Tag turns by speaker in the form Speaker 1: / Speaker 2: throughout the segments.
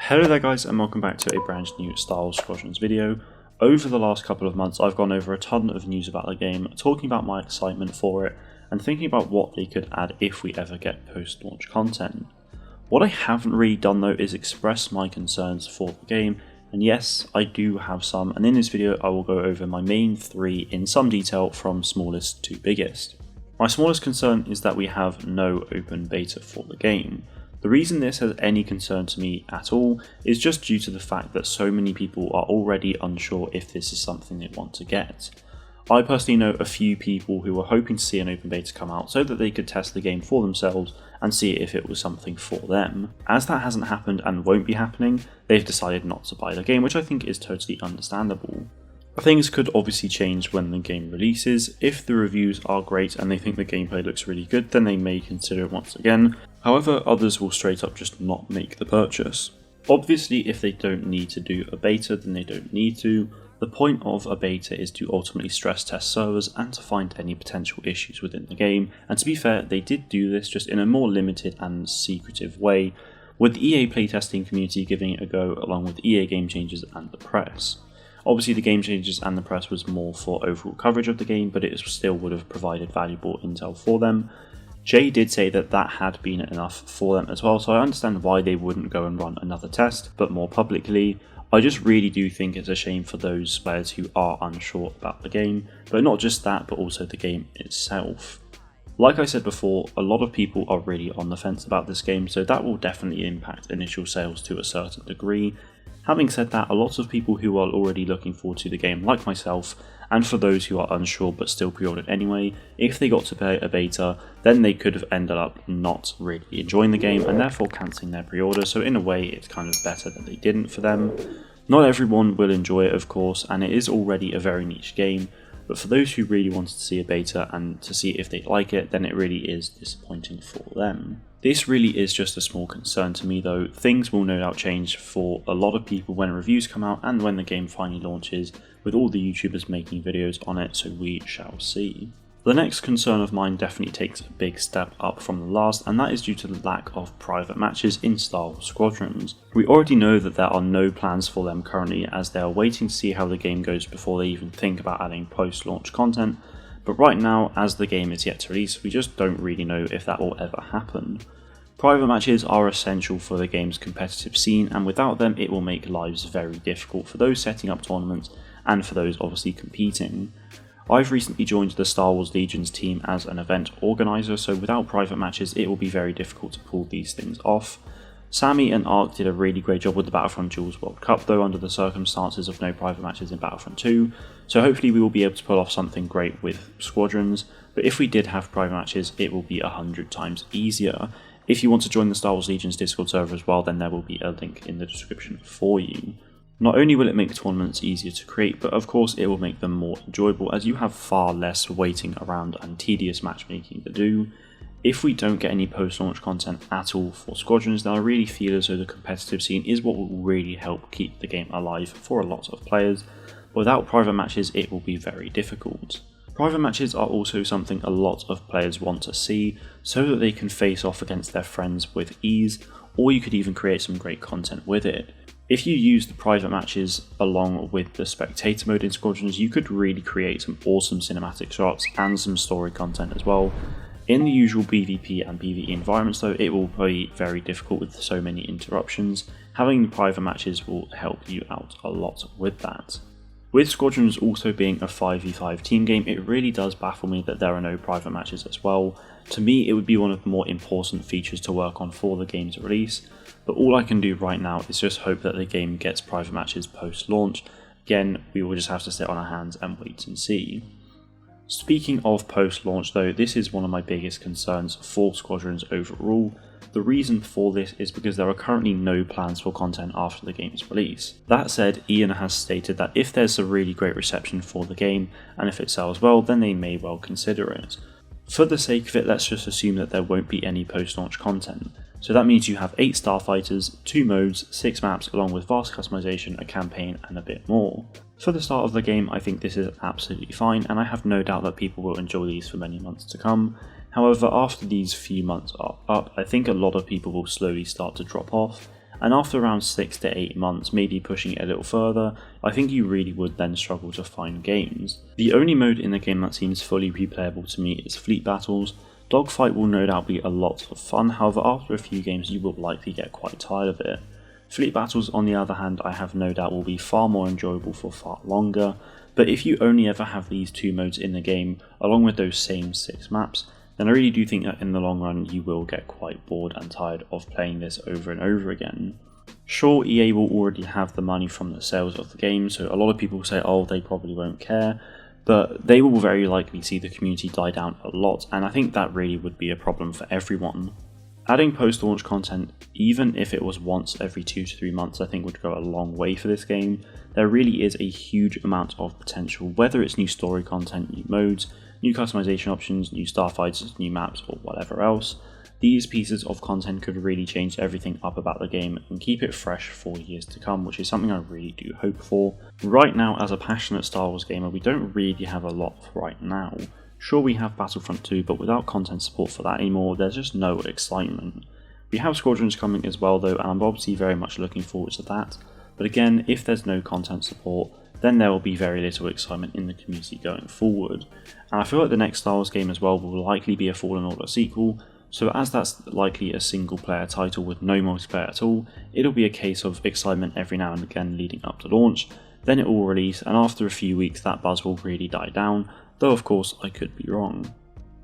Speaker 1: Hello there guys, and welcome back to a brand new Star Wars Squadrons video. Over the last couple of months I've gone over a ton of news about the game, talking about my excitement for it and thinking about what they could add if we ever get post-launch content. What I haven't really done though is express my concerns for the game, and yes, I do have some, and in this video I will go over my main three in some detail from smallest to biggest. My smallest concern is that we have no open beta for the game. The reason this has any concern to me at all is just due to the fact that so many people are already unsure if this is something they want to get. I personally know a few people who were hoping to see an open beta come out so that they could test the game for themselves and see if it was something for them. As that hasn't happened and won't be happening, they've decided not to buy the game, which I think is totally understandable. Things could obviously change when the game releases. If the reviews are great and they think the gameplay looks really good, then they may consider it once again. However, others will straight up just not make the purchase. Obviously, if they don't need to do a beta, then they don't need to. The point of a beta is to ultimately stress test servers and to find any potential issues within the game, and to be fair, they did do this just in a more limited and secretive way, with the EA playtesting community giving it a go along with EA Game Changers and the press. Obviously the Game Changers and the press was more for overall coverage of the game, but it still would have provided valuable intel for them. Jay did say that that had been enough for them as well, so I understand why they wouldn't go and run another test, but more publicly. I just really do think it's a shame for those players who are unsure about the game, but not just that, but also the game itself. Like I said before, a lot of people are really on the fence about this game, so that will definitely impact initial sales to a certain degree. Having said that, a lot of people who are already looking forward to the game, like myself, and for those who are unsure but still pre-ordered anyway, if they got to play a beta, then they could have ended up not really enjoying the game and therefore cancelling their pre-order, so in a way it's kind of better that they didn't for them. Not everyone will enjoy it of course, and it is already a very niche game, but for those who really wanted to see a beta and to see if they like it, then it really is disappointing for them. This really is just a small concern to me though. Things will no doubt change for a lot of people when reviews come out and when the game finally launches, with all the YouTubers making videos on it, so we shall see. The next concern of mine definitely takes a big step up from the last, and that is due to the lack of private matches in Star Wars Squadrons. We already know that there are no plans for them currently, as they are waiting to see how the game goes before they even think about adding post-launch content, but right now, as the game is yet to release, we just don't really know if that will ever happen. Private matches are essential for the game's competitive scene, and without them it will make lives very difficult for those setting up tournaments and for those obviously competing. I've recently joined the Star Wars Legions team as an event organiser, so without private matches it will be very difficult to pull these things off. Sammy and Ark did a really great job with the Battlefront Duels World Cup though, under the circumstances of no private matches in Battlefront 2, so hopefully we will be able to pull off something great with Squadrons, but if we did have private matches it will be 100 times easier. If you want to join the Star Wars Legions Discord server as well, then there will be a link in the description for you. Not only will it make tournaments easier to create, but of course it will make them more enjoyable as you have far less waiting around and tedious matchmaking to do. If we don't get any post-launch content at all for Squadrons, then I really feel as though the competitive scene is what will really help keep the game alive for a lot of players, but without private matches it will be very difficult. Private matches are also something a lot of players want to see, so that they can face off against their friends with ease, or you could even create some great content with it. If you use the private matches along with the spectator mode in Squadrons, you could really create some awesome cinematic shots and some story content as well. In the usual PvP and PvE environments though, it will be very difficult with so many interruptions. Having the private matches will help you out a lot with that. With Squadrons also being a 5v5 team game, it really does baffle me that there are no private matches as well. To me, it would be one of the more important features to work on for the game's release, but all I can do right now is just hope that the game gets private matches post-launch. Again, we will just have to sit on our hands and wait and see. Speaking of post-launch though, this is one of my biggest concerns for Squadrons overall. The reason for this is because there are currently no plans for content after the game's release. That said, Ian has stated that if there's a really great reception for the game, and if it sells well, then they may well consider it. For the sake of it, let's just assume that there won't be any post-launch content. So that means you have 8 starfighters, 2 modes, 6 maps, along with vast customization, a campaign, and a bit more. For the start of the game, I think this is absolutely fine, and I have no doubt that people will enjoy these for many months to come. However, after these few months are up, I think a lot of people will slowly start to drop off, and after around 6 to 8 months, maybe pushing it a little further, I think you really would then struggle to find games. The only mode in the game that seems fully replayable to me is Fleet Battles. Dogfight will no doubt be a lot of fun, however after a few games you will likely get quite tired of it. Fleet Battles on the other hand I have no doubt will be far more enjoyable for far longer, but if you only ever have these two modes in the game along with those same 6 maps, then I really do think that in the long run you will get quite bored and tired of playing this over and over again. Sure, EA will already have the money from the sales of the game, so a lot of people say oh they probably won't care, but they will very likely see the community die down a lot, and I think that really would be a problem for everyone. Adding post-launch content, even if it was once every 2 to 3 months, I think would go a long way for this game. There really is a huge amount of potential, whether it's new story content, new modes, new customization options, new starfights, new maps, or whatever else. These pieces of content could really change everything up about the game and keep it fresh for years to come, which is something I really do hope for. Right now, as a passionate Star Wars gamer, we don't really have a lot right now. Sure, we have Battlefront 2, but without content support for that anymore, there's just no excitement. We have Squadrons coming as well though, and I'm obviously very much looking forward to that, but again, if there's no content support, then there will be very little excitement in the community going forward. And I feel like the next Star Wars game as well will likely be a Fallen Order sequel, so as that's likely a single player title with no multiplayer at all, it'll be a case of excitement every now and again leading up to launch, then it will release, and after a few weeks that buzz will really die down, though of course I could be wrong.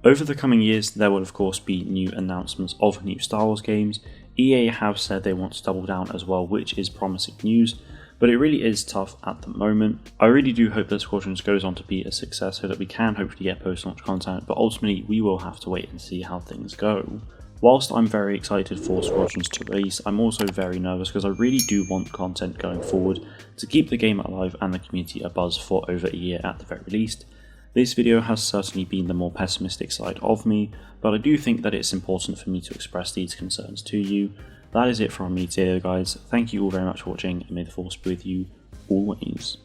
Speaker 1: Over the coming years there will of course be new announcements of new Star Wars games. EA have said they want to double down as well, which is promising news, but it really is tough at the moment. I really do hope that Squadrons goes on to be a success so that we can hopefully get post-launch content, but ultimately we will have to wait and see how things go. Whilst I'm very excited for Squadrons to release, I'm also very nervous because I really do want content going forward to keep the game alive and the community abuzz for over a year at the very least. This video has certainly been the more pessimistic side of me, but I do think that it's important for me to express these concerns to you. That is it from me today guys, thank you all very much for watching and may the force be with you always.